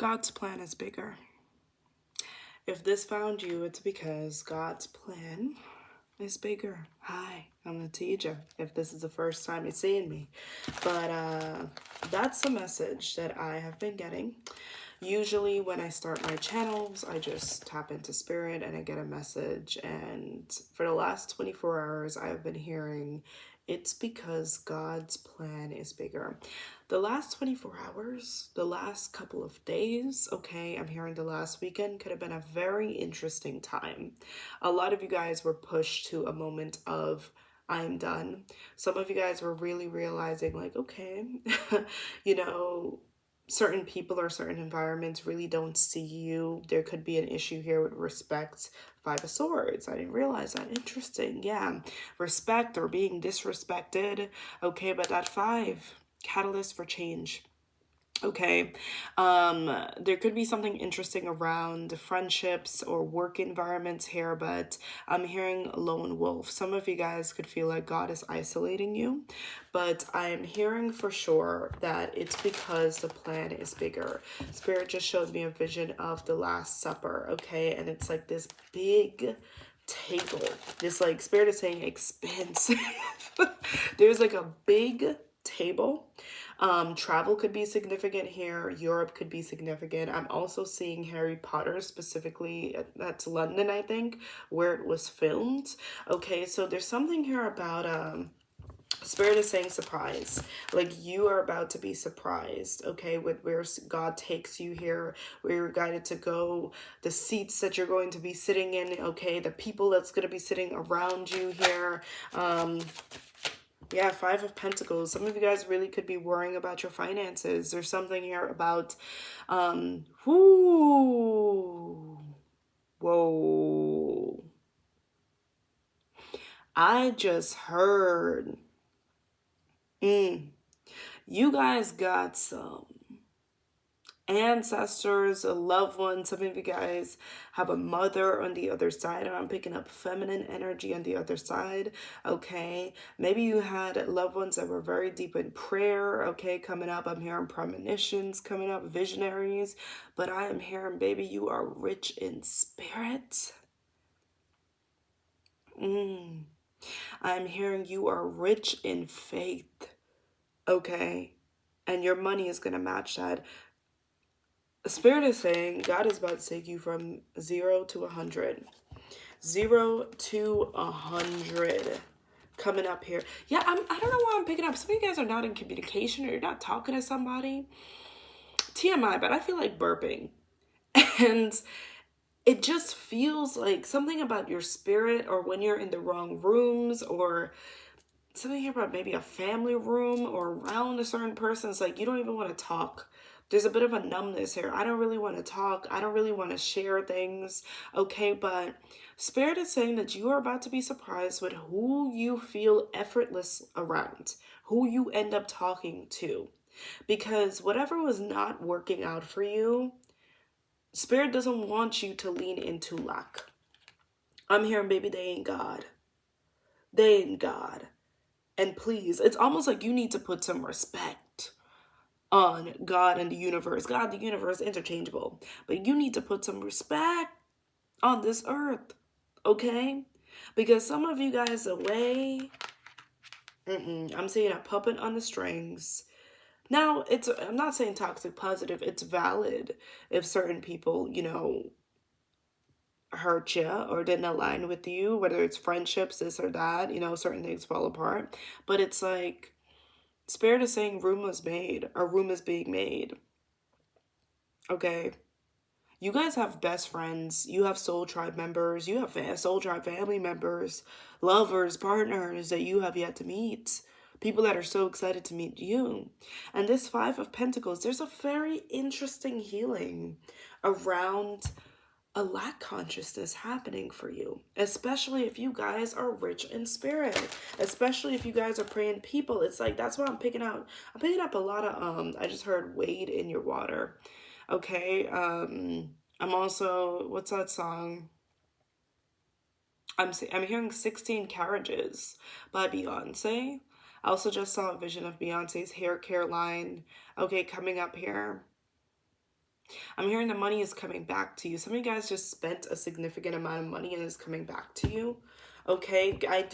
God's plan is bigger. If this found you, it's because God's plan is bigger. Hi, I'm the teacher, if this is the first time you're seeing me. But that's the message that I have been getting. Usually when I start my channels, I just tap into spirit and I get a message. And for the last 24 hours, I've been hearing it's because God's plan is bigger. The last 24 hours, the last couple of days, okay, I'm hearing the last weekend could have been a very interesting time. A lot of you guys were pushed to a moment of I'm done. Some of you guys were really realizing like, okay, you know, certain people or certain environments really don't see you. There could be an issue here with respect. Five of Swords. I didn't realize that. Interesting. Yeah. Respect or being disrespected. Okay, but that five, catalyst for change. Okay, there could be something interesting around friendships or work environments here, but I'm hearing lone wolf. Some of you guys could feel like God is isolating you, but I'm hearing for sure that it's because the plan is bigger. Spirit just showed me a vision of the Last Supper, okay, and it's like this big table. This like Spirit is saying expensive. There's like a big table. Travel could be significant here. Europe could be significant. I'm also seeing Harry Potter specifically. That's London, I think, where it was filmed. Okay, so there's something here about Spirit is saying surprise. Like you are about to be surprised, okay, with where God takes you here, where you're guided to go, the seats that you're going to be sitting in, okay, the people that's going to be sitting around you here. Yeah, Five of Pentacles. Some of you guys really could be worrying about your finances. There's something here about, whoa. I just heard, you guys got some ancestors, a loved one. Some of you guys have a mother on the other side, and I'm picking up feminine energy on the other side. Okay, maybe you had loved ones that were very deep in prayer. Okay, coming up, I'm hearing premonitions coming up, visionaries, but I am hearing, baby, you are rich in spirit. I'm hearing you are rich in faith. Okay, and your money is gonna match that. Spirit is saying God is about to take you from 0 to 100. 0 to 100 coming up here. Yeah, I don't know why I'm picking up. Some of you guys are not in communication or you're not talking to somebody. TMI, but I feel like burping. And it just feels like something about your spirit, or when you're in the wrong rooms, or something here about maybe a family room or around a certain person. It's like you don't even want to talk. There's a bit of a numbness here. I don't really want to talk. I don't really want to share things. Okay, but Spirit is saying that you are about to be surprised with who you feel effortless around, who you end up talking to. Because whatever was not working out for you, Spirit doesn't want you to lean into lack. I'm hearing, baby, they ain't God. They ain't God. And please, it's almost like you need to put some respect on God and the universe. God, the universe, interchangeable. But you need to put some respect on this earth, okay? Because some of you guys away, I'm seeing a puppet on the strings. Now, I'm not saying toxic positive. It's valid if certain people, hurt you or didn't align with you, whether it's friendships, this or that, certain things fall apart. But it's like, Spirit is saying room was made, or room is being made. Okay? You guys have best friends. You have soul tribe members. You have soul tribe family members, lovers, partners that you have yet to meet. People that are so excited to meet you. And this Five of Pentacles, there's a very interesting healing around a lack consciousness happening for you, especially if you guys are rich in spirit, especially if you guys are praying people. It's like, that's what I'm picking up a lot of I just heard wade in your water. Okay, I'm also, what's that song, I'm hearing 16 Carriages by Beyonce. I also just saw a vision of Beyonce's hair care line, okay, coming up here. I'm hearing the money is coming back to you. Some of you guys just spent a significant amount of money and it's coming back to you. Okay, I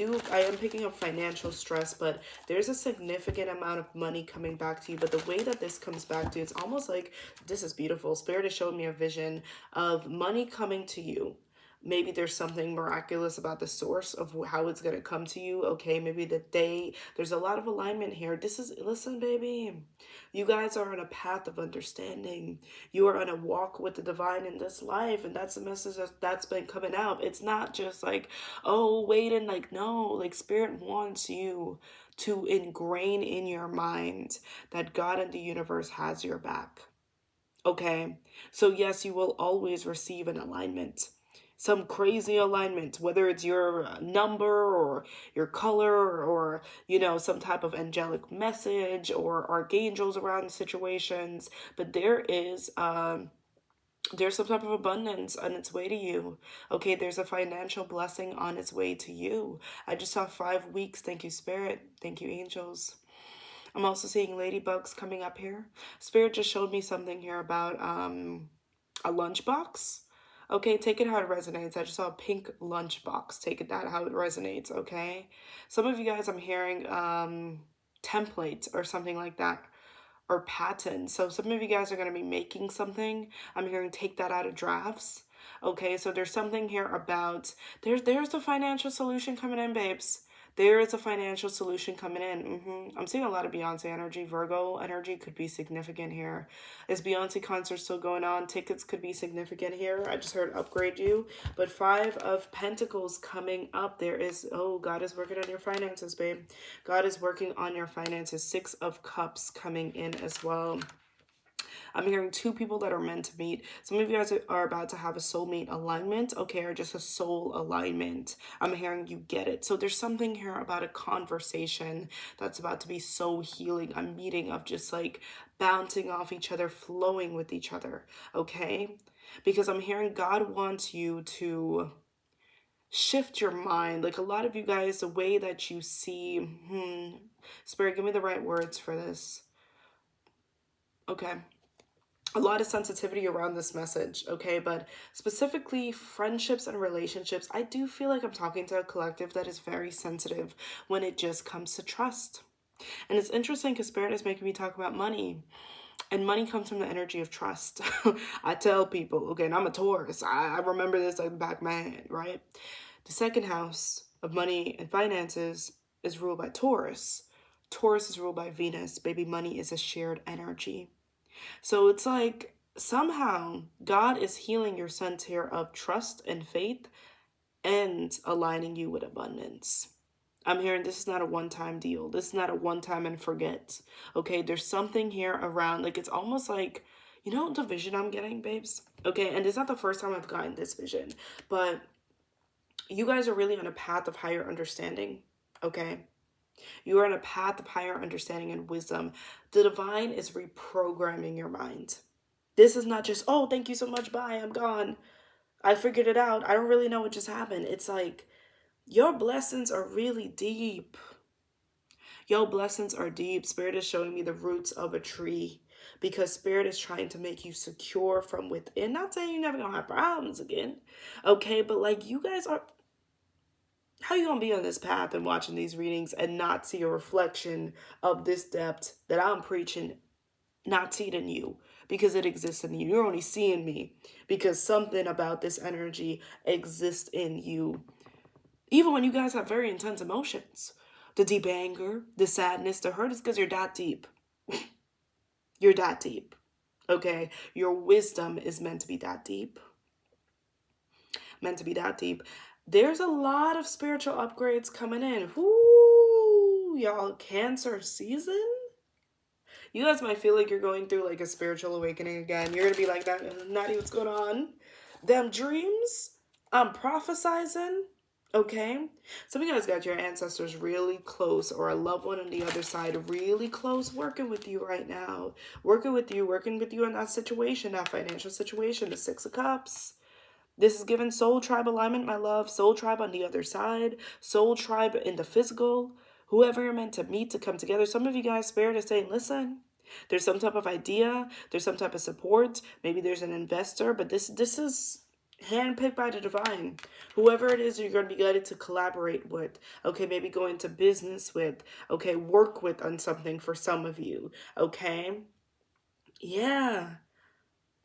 am picking up financial stress, but there's a significant amount of money coming back to you. But the way that this comes back to you, it's almost like, this is beautiful. Spirit is showing me a vision of money coming to you. Maybe there's something miraculous about the source of how it's going to come to you. Okay, maybe there's a lot of alignment here. Listen, baby, you guys are on a path of understanding. You are on a walk with the divine in this life, and that's the message that's been coming out. It's not just like, oh, wait, and like, no, like Spirit wants you to ingrain in your mind that God and the universe has your back. Okay, so yes, you will always receive an alignment, some crazy alignment, whether it's your number or your color or, some type of angelic message or archangels around situations. But there's some type of abundance on its way to you. Okay, there's a financial blessing on its way to you. I just saw 5 weeks. Thank you, Spirit. Thank you, angels. I'm also seeing ladybugs coming up here. Spirit just showed me something here about a lunchbox. Okay, take it how it resonates. I just saw a pink lunchbox. Take it that how it resonates, okay? Some of you guys, I'm hearing template or something like that, or patent. So some of you guys are going to be making something. I'm hearing take that out of drafts. Okay, so there's something here about, there's the financial solution coming in, babes. There is a financial solution coming in. I'm seeing a lot of Beyonce energy. Virgo energy could be significant here. Is Beyonce concert still going on? Tickets could be significant here. I just heard upgrade you. But 5 of Pentacles coming up. There is, oh, God is working on your finances, babe. God is working on your finances. 6 of Cups coming in as well. I'm hearing 2 people that are meant to meet. Some of you guys are about to have a soulmate alignment, okay, or just a soul alignment. I'm hearing you get it. So there's something here about a conversation that's about to be so healing. A meeting of just like bouncing off each other, flowing with each other, okay? Because I'm hearing God wants you to shift your mind. Like a lot of you guys, the way that you see, Spirit, give me the right words for this. Okay. A lot of sensitivity around this message, okay? But specifically friendships and relationships, I do feel like I'm talking to a collective that is very sensitive when it just comes to trust. And it's interesting because Spirit is making me talk about money. And money comes from the energy of trust. I tell people, okay, and I'm a Taurus. I remember this like the back of my head, right? The second house of money and finances is ruled by Taurus. Taurus is ruled by Venus. Baby, money is a shared energy. So it's like somehow God is healing your sense here of trust and faith and aligning you with abundance. I'm hearing this is not a one-time deal. This is not a one-time and forget. Okay, there's something here around, like it's almost like, the vision I'm getting, babes? Okay, and it's not the first time I've gotten this vision, but you guys are really on a path of higher understanding, okay? You are on a path of higher understanding and wisdom. The divine is reprogramming your mind. This is not just, oh, thank you so much, bye, I'm gone. I figured it out. I don't really know what just happened. It's like, your blessings are really deep. Your blessings are deep. Spirit is showing me the roots of a tree because Spirit is trying to make you secure from within. Not saying you're never going to have problems again, okay? But like you guys are, how you going to be on this path and watching these readings and not see a reflection of this depth that I'm preaching, not see it in you because it exists in you. You're only seeing me because something about this energy exists in you. Even when you guys have very intense emotions, the deep anger, the sadness, the hurt is because you're that deep. You're that deep, okay? Your wisdom is meant to be that deep. Meant to be that deep. There's a lot of spiritual upgrades coming in. Whoo, y'all, Cancer season? You guys might feel like you're going through like a spiritual awakening again. You're going to be like, Natty, what's going on? Them dreams? I'm prophesizing. Okay? Some of you guys got your ancestors really close or a loved one on the other side really close working with you right now. Working with you in that situation, that financial situation, the 6 of Cups. This is given soul tribe alignment, my love. Soul tribe on the other side. Soul tribe in the physical. Whoever you're meant to meet to come together. Some of you guys, Spirit is saying, listen, There's some type of idea, there's some type of support, maybe there's an investor, but this is handpicked by the divine. Whoever it is you're going to be guided to collaborate with, okay, maybe go into business with, okay, work with on something for some of you, okay? Yeah.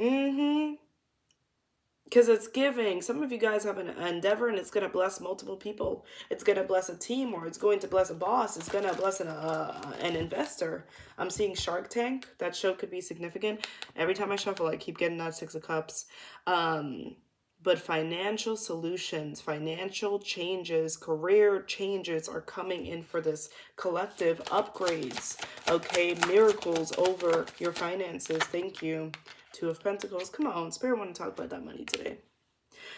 Mm-hmm. Because it's giving. Some of you guys have an endeavor and it's going to bless multiple people. It's going to bless a team, or it's going to bless a boss. It's going to bless an investor. I'm seeing Shark Tank. That show could be significant. Every time I shuffle, I keep getting that Six of Cups. But financial solutions, financial changes, career changes are coming in for this collective upgrades. Okay, miracles over your finances. Thank you. Two of Pentacles. Come on, Spirit want to talk about that money today.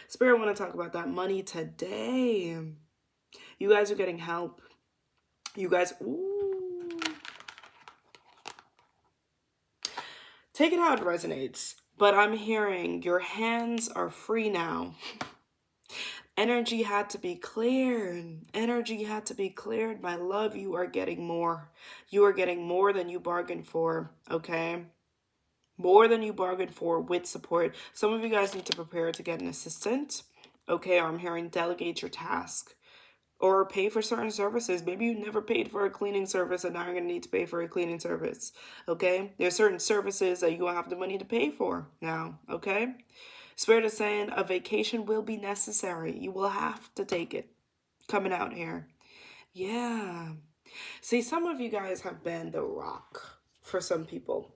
Spirit want to talk about that money today. You guys are getting help. You guys, ooh. Take it how it resonates. But I'm hearing your hands are free now. Energy had to be cleared. Energy had to be cleared. My love, you are getting more. You are getting more than you bargained for, okay? More than you bargained for with support. Some of you guys need to prepare to get an assistant. Okay, or I'm hearing delegate your task. Or pay for certain services. Maybe you never paid for a cleaning service and now you're going to need to pay for a cleaning service. Okay? There's certain services that you don't have the money to pay for now. Okay? Spirit is saying a vacation will be necessary. You will have to take it. Coming out here. Yeah. See, some of you guys have been the rock for some people.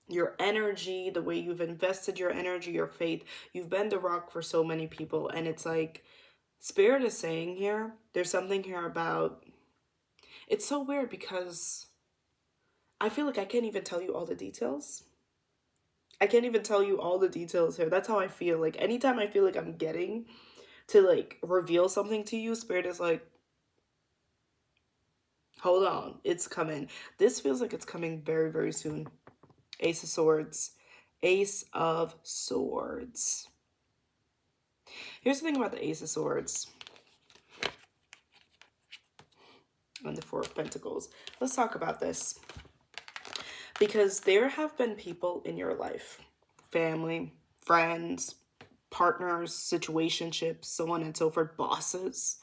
Your energy, the way you've invested your energy, your faith, you've been the rock for so many people. And it's like, Spirit is saying here, there's something here about, it's so weird because I feel like I can't even tell you all the details. I can't even tell you all the details here. That's how I feel. Like anytime I feel like I'm getting to like reveal something to you, Spirit is like, hold on, it's coming. This feels like it's coming very, very soon. Ace of Swords. Ace of Swords. Here's the thing about the Ace of Swords and the Four of Pentacles. Let's talk about this. Because there have been people in your life, family, friends, partners, situationships, so on and so forth, bosses,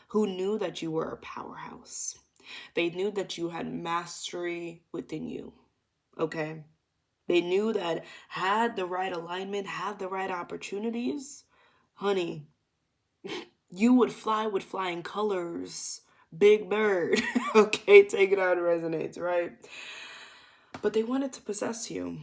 who knew that you were a powerhouse. They knew that you had mastery within you, okay? They knew that had the right alignment, had the right opportunities, honey, you would fly with flying colors. Big bird. Okay, take it how it resonates, right? But they wanted to possess you.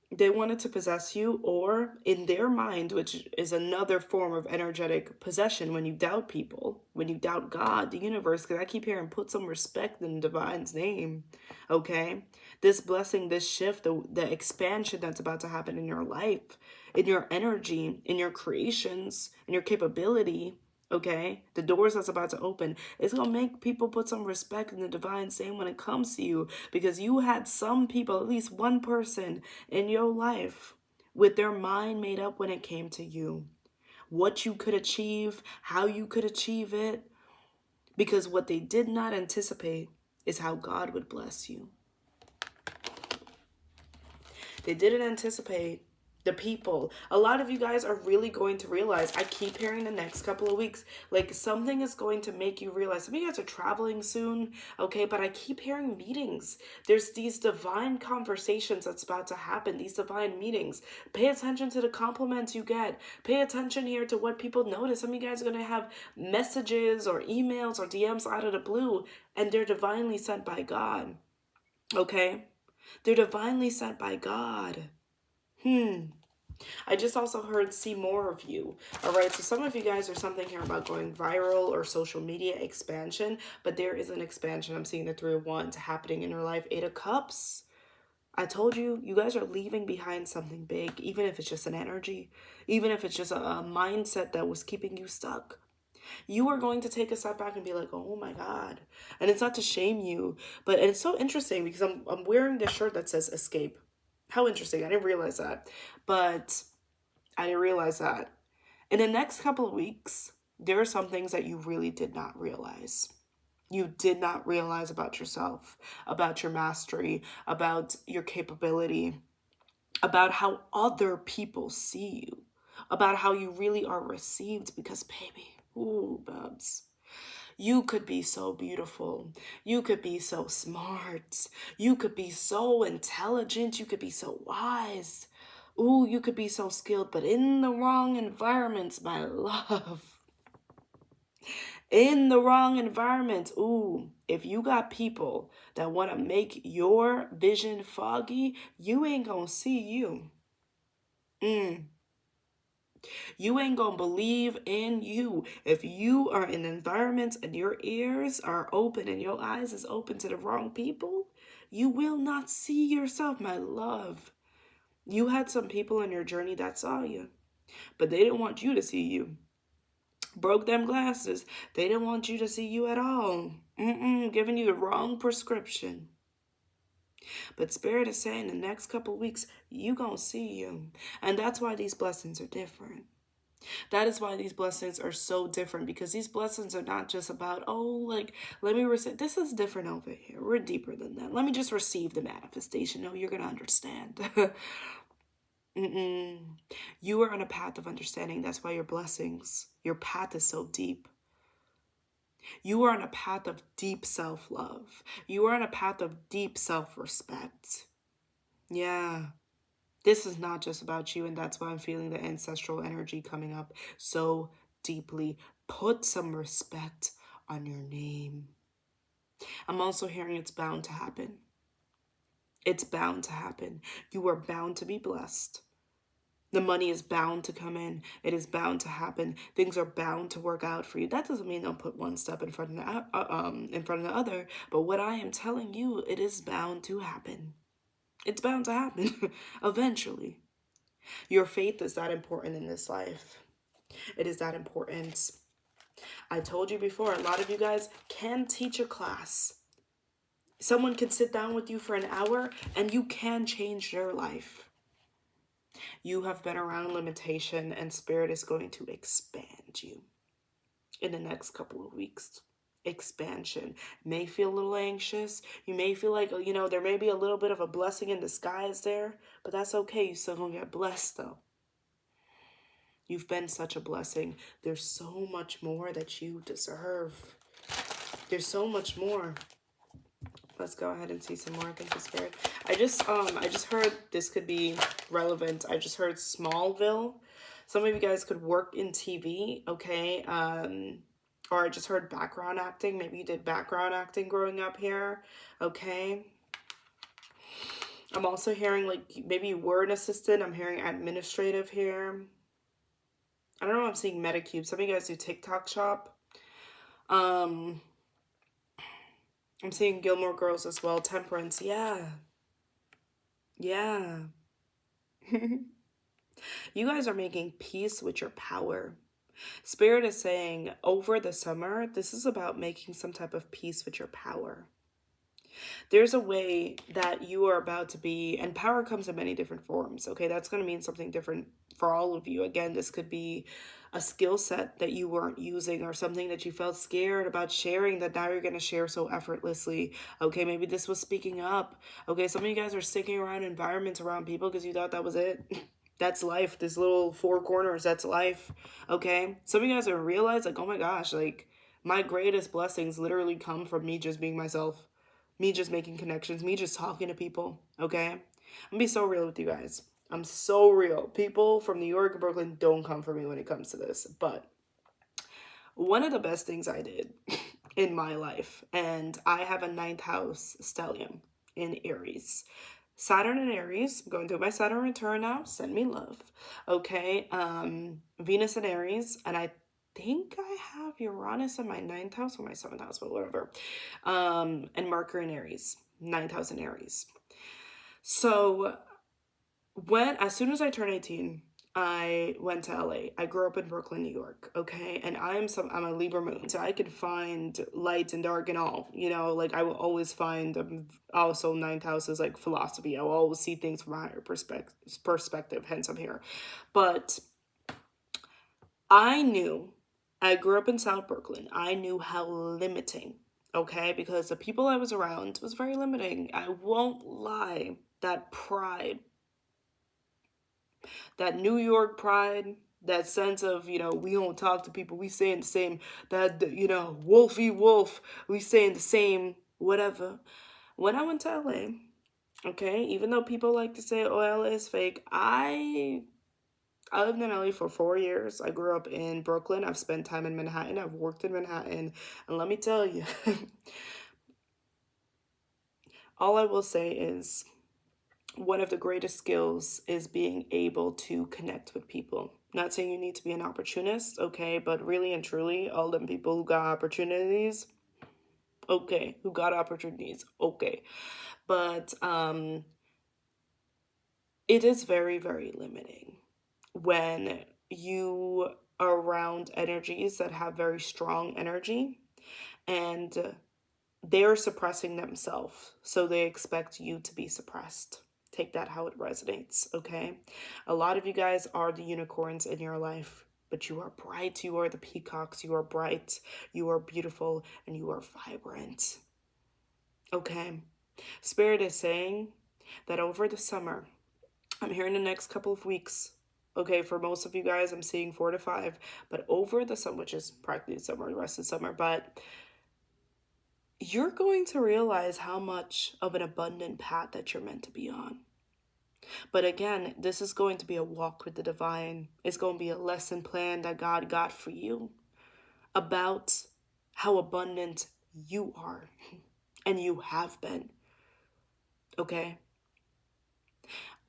They wanted to possess you, or in their mind, which is another form of energetic possession, when you doubt people, when you doubt God, the universe, because I keep hearing put some respect in the divine's name, okay? This blessing, this shift, the expansion that's about to happen in your life, in your energy, in your creations, in your capability, okay? The doors that's about to open, it's going to make people put some respect in the divine's name when it comes to you, because you had some people, at least one person in your life with their mind made up when it came to you. What you could achieve, how you could achieve it, because what they did not anticipate is how God would bless you. They didn't anticipate the people. A lot of you guys are really going to realize, I keep hearing the next couple of weeks, like something is going to make you realize. Some of you guys are traveling soon, okay? But I keep hearing meetings. There's these divine conversations that's about to happen, these divine meetings. Pay attention to the compliments you get. Pay attention here to what people notice. Some of you guys are going to have messages or emails or DMs out of the blue, and they're divinely sent by God, okay? They're divinely sent by God. I just also heard see more of you. All right, so some of you guys are something here about going viral or social media expansion, but there is an expansion. I'm seeing the Three of Wands happening in your life. Eight of Cups. I told you, you guys are leaving behind something big, even if it's just an energy, even if it's just a mindset that was keeping you stuck. You are going to take a step back and be like, oh my God. And it's not to shame you, but it's so interesting because I'm wearing this shirt that says escape. How interesting. I didn't realize that. But I didn't realize that. In the next couple of weeks, there are some things that you really did not realize. you did not realize about yourself, about your mastery, about your capability, about how other people see you, about how you really are received. Because, baby, ooh, Bubs, you could be so beautiful. You could be so smart. You could be so intelligent. You could be so wise. Ooh, you could be so skilled, but in the wrong environments, my love. In the wrong environment. Ooh, if you got people that want to make your vision foggy, you ain't gonna see you. You ain't gonna believe in you. If you are in environments and your ears are open and your eyes is open to the wrong people, you will not see yourself, my love. You had some people in your journey that saw you, but they didn't want you to see you. Broke them glasses. They didn't want you to see you at all. Giving you the wrong prescription. But Spirit is saying the next couple weeks, you gonna see you. And that's why these blessings are different. That is why these blessings are so different, because these blessings are not just about, oh, like, let me receive. This is different over here. We're deeper than that. Let me just receive the manifestation. No, you're going to understand. You are on a path of understanding. That's why your blessings, your path is so deep. You are on a path of deep self-love. You are on a path of deep self-respect. Yeah. This is not just about you, and that's why I'm feeling the ancestral energy coming up so deeply. Put some respect on your name. I'm also hearing it's bound to happen. It's bound to happen. You are bound to be blessed. The money is bound to come in. It is bound to happen. Things are bound to work out for you. That doesn't mean don't put one step in front of the other. But what I am telling you, it is bound to happen. It's bound to happen eventually. Your faith is that important in this life. It is that important. I told you before, a lot of you guys can teach a class. Someone can sit down with you for an hour and you can change their life. You have been around limitation, and Spirit is going to expand you in the next couple of weeks. Expansion. May feel a little anxious. You may feel like, there may be a little bit of a blessing in disguise there, but that's okay. You still gonna get blessed though. You've been such a blessing. There's so much more that you deserve. There's so much more. Let's go ahead and see some more. Thank you, Spirit. I just heard this could be relevant. I just heard Smallville. Some of you guys could work in TV, okay? Or I just heard background acting. Maybe you did background acting growing up here, okay? I'm also hearing like maybe you were an assistant. I'm hearing administrative here. I don't know. I'm seeing Metacube. Some of you guys do TikTok shop. I'm seeing Gilmore Girls as well. Temperance. Yeah. Yeah. You guys are making peace with your power. Spirit is saying over the summer, this is about making some type of peace with your power. There's a way that you are about to be, and power comes in many different forms, okay? That's going to mean something different for all of you. Again, this could be a skill set that you weren't using, or something that you felt scared about sharing that now you're going to share so effortlessly. Okay, maybe this was speaking up. Okay, some of you guys are sticking around environments around people because you thought that was it. That's life. This little four corners, that's life. Okay, some of you guys are realize like, oh my gosh, like my greatest blessings literally come from me just being myself, me just making connections, me just talking to people. Okay, I'm gonna be so real with you guys. I'm so real. People from New York and Brooklyn don't come for me when it comes to this. But one of the best things I did in my life, and I have a 9th house stellium in Aries. Saturn in Aries, I'm going through my Saturn return now, send me love. Okay, Venus in Aries, and I think I have Uranus in my 9th house or my 7th house, but whatever. And Mercury in Aries, 9th house in Aries. So as soon as I turned 18, I went to LA. I grew up in Brooklyn, New York, okay? And I'm a Libra moon, so I can find light and dark and all, like I will always find, also 9th house is like philosophy. I will always see things from a higher perspective, hence I'm here. But I grew up in South Brooklyn. I knew how limiting okay? Because the people I was around was very limiting. I won't lie. That pride, that New York pride, that sense of, we don't talk to people, we saying the same, that, wolfy wolf, we saying the same, whatever. When I went to LA, okay, even though people like to say, oh, LA is fake, I lived in LA for 4 years. I grew up in Brooklyn. I've spent time in Manhattan. I've worked in Manhattan. And let me tell you, all I will say is one of the greatest skills is being able to connect with people. Not saying you need to be an opportunist, okay, but really and truly, all them people who got opportunities, okay, okay. But it is very, very limiting when you are around energies that have very strong energy and they're suppressing themselves, so they expect you to be suppressed. Take that how it resonates, okay? A lot of you guys are the unicorns in your life, but you are bright, you are the peacocks, you are bright, you are beautiful, and you are vibrant, okay? Spirit is saying that over the summer, I'm here in the next couple of weeks. Okay, for most of you guys, I'm seeing 4 to 5, but over the summer, which is practically summer, the rest of summer, but you're going to realize how much of an abundant path that you're meant to be on. But again, this is going to be a walk with the divine. It's going to be a lesson plan that God got for you about how abundant you are and you have been. Okay?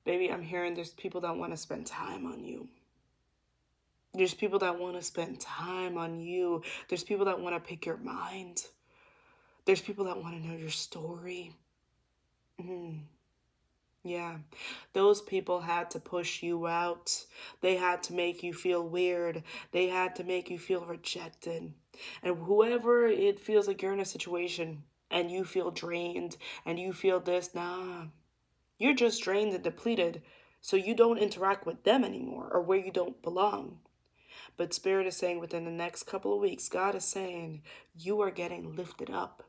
Baby, I'm hearing there's people that want to spend time on you. There's people that want to spend time on you. There's people that want to pick your mind. There's people that want to know your story. Yeah, those people had to push you out. They had to make you feel weird. They had to make you feel rejected. And whoever it feels like you're in a situation and you feel drained and you feel this, nah, you're just drained and depleted. So you don't interact with them anymore or where you don't belong. But Spirit is saying within the next couple of weeks, God is saying you are getting lifted up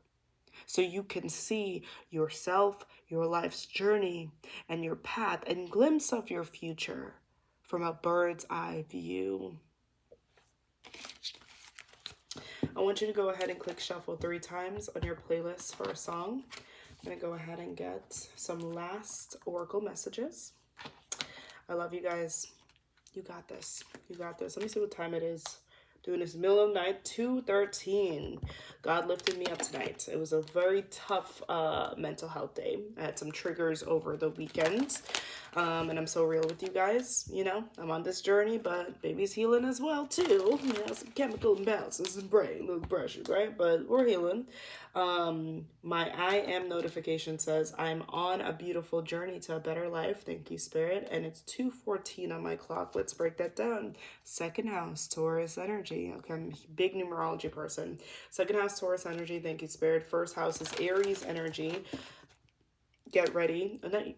so you can see yourself, your life's journey, and your path, and glimpse of your future from a bird's eye view. I want you to go ahead and click shuffle 3 times on your playlist for a song. I'm going to go ahead and get some last oracle messages. I love you guys. You got this. You got this. Let me see what time it is. Doing this middle of the night, 2:13. God lifted me up tonight. It was a very tough mental health day. I had some triggers over the weekend. And I'm so real with you guys. I'm on this journey, but baby's healing as well, too. Some chemical imbalances, some brain, little pressure, right? But we're healing. My I am notification says I'm on a beautiful journey to a better life. Thank you, Spirit. And it's 2:14 on my clock. Let's break that down. Second house, Taurus energy. Okay, I'm a big numerology person. Second house, Taurus energy. Thank you, Spirit. First house is Aries energy. Get ready. And then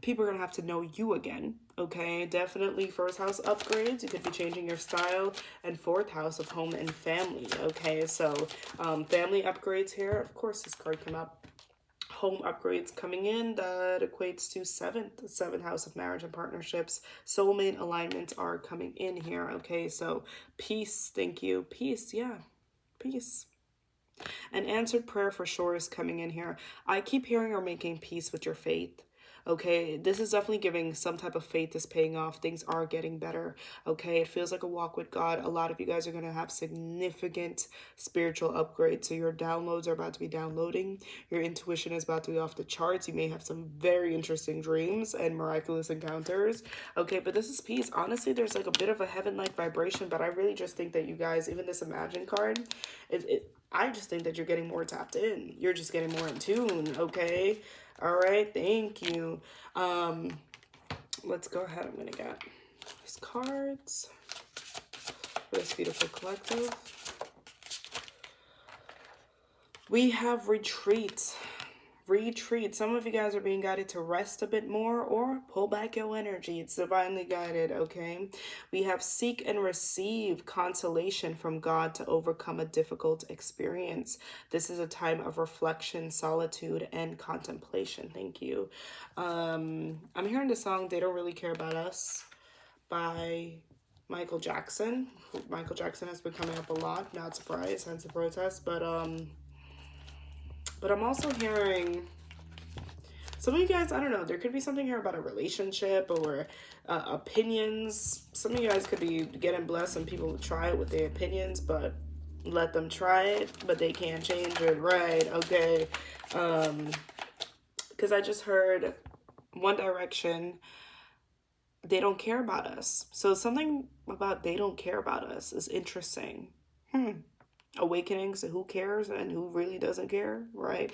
people are going to have to know you again, okay? Definitely first house upgrades. You could be changing your style. And fourth house of home and family, okay? So family upgrades here. Of course, this card came up. Home upgrades coming in. That equates to seventh house of marriage and partnerships. Soulmate alignments are coming in here, okay? So peace, thank you. Peace, yeah, peace. An answered prayer for sure is coming in here. I keep hearing you're making peace with your faith. Okay, this is definitely giving some type of faith is paying off. Things are getting better. Okay, it feels like a walk with God. A lot of you guys are going to have significant spiritual upgrades. So your downloads are about to be downloading. Your intuition is about to be off the charts. You may have some very interesting dreams and miraculous encounters. Okay, but this is peace. Honestly, there's like a bit of a heaven-like vibration, but I really just think that you guys, even this Imagine card, I just think that you're getting more tapped in. You're just getting more in tune, okay? All right, thank you. Let's go ahead. I'm going to get these cards for this beautiful collective. We have retreat. retreat. Some of you guys are being guided to rest a bit more or pull back your energy. It's divinely guided, okay? We have seek and receive consolation from God to overcome a difficult experience. This is a time of reflection, solitude, and contemplation. Thank you. I'm hearing the song They Don't Really Care About Us by Michael Jackson. Michael Jackson has been coming up a lot, not surprised, hence the protest, but I'm also hearing some of you guys, I don't know, there could be something here about a relationship or opinions. Some of you guys could be getting blessed and people try it with their opinions, but let them try it, but they can't change it, right? Okay. Because I just heard One Direction, they don't care about us. So something about they don't care about us is interesting. Awakenings to who cares and who really doesn't care, right?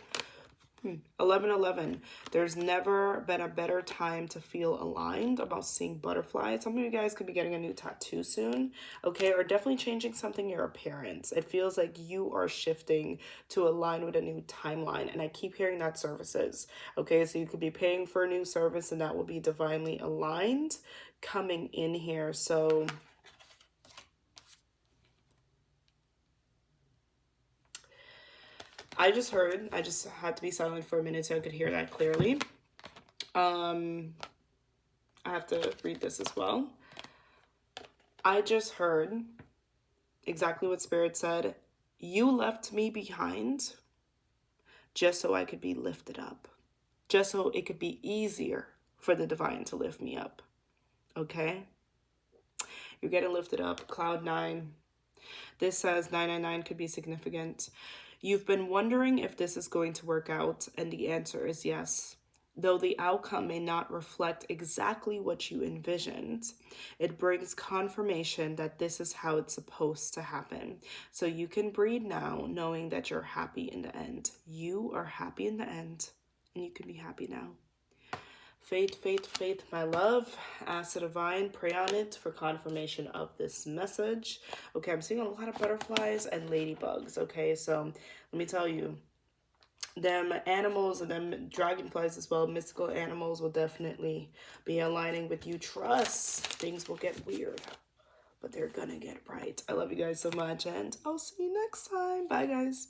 11:11. There's never been a better time to feel aligned about seeing butterflies. Some of you guys could be getting a new tattoo soon, okay? Or definitely changing something in your appearance. It feels like you are shifting to align with a new timeline. And I keep hearing that services, okay? So you could be paying for a new service and that will be divinely aligned coming in here. So I just had to be silent for a minute so I could hear that clearly. I have to read this as well. I just heard exactly what Spirit said. You left me behind just so I could be lifted up. Just so it could be easier for the divine to lift me up. Okay? You're getting lifted up. Cloud 9. This says 999 could be significant. You've been wondering if this is going to work out, and the answer is yes. Though the outcome may not reflect exactly what you envisioned, it brings confirmation that this is how it's supposed to happen. So you can breathe now, knowing that you're happy in the end. You are happy in the end, and you can be happy now. Faith, faith, faith, my love. Ask the divine, pray on it for confirmation of this message. Okay, I'm seeing a lot of butterflies and ladybugs, okay? So let me tell you, them animals and them dragonflies as well, mystical animals will definitely be aligning with you. Trust, things will get weird, but they're gonna get right. I love you guys so much, and I'll see you next time. Bye, guys.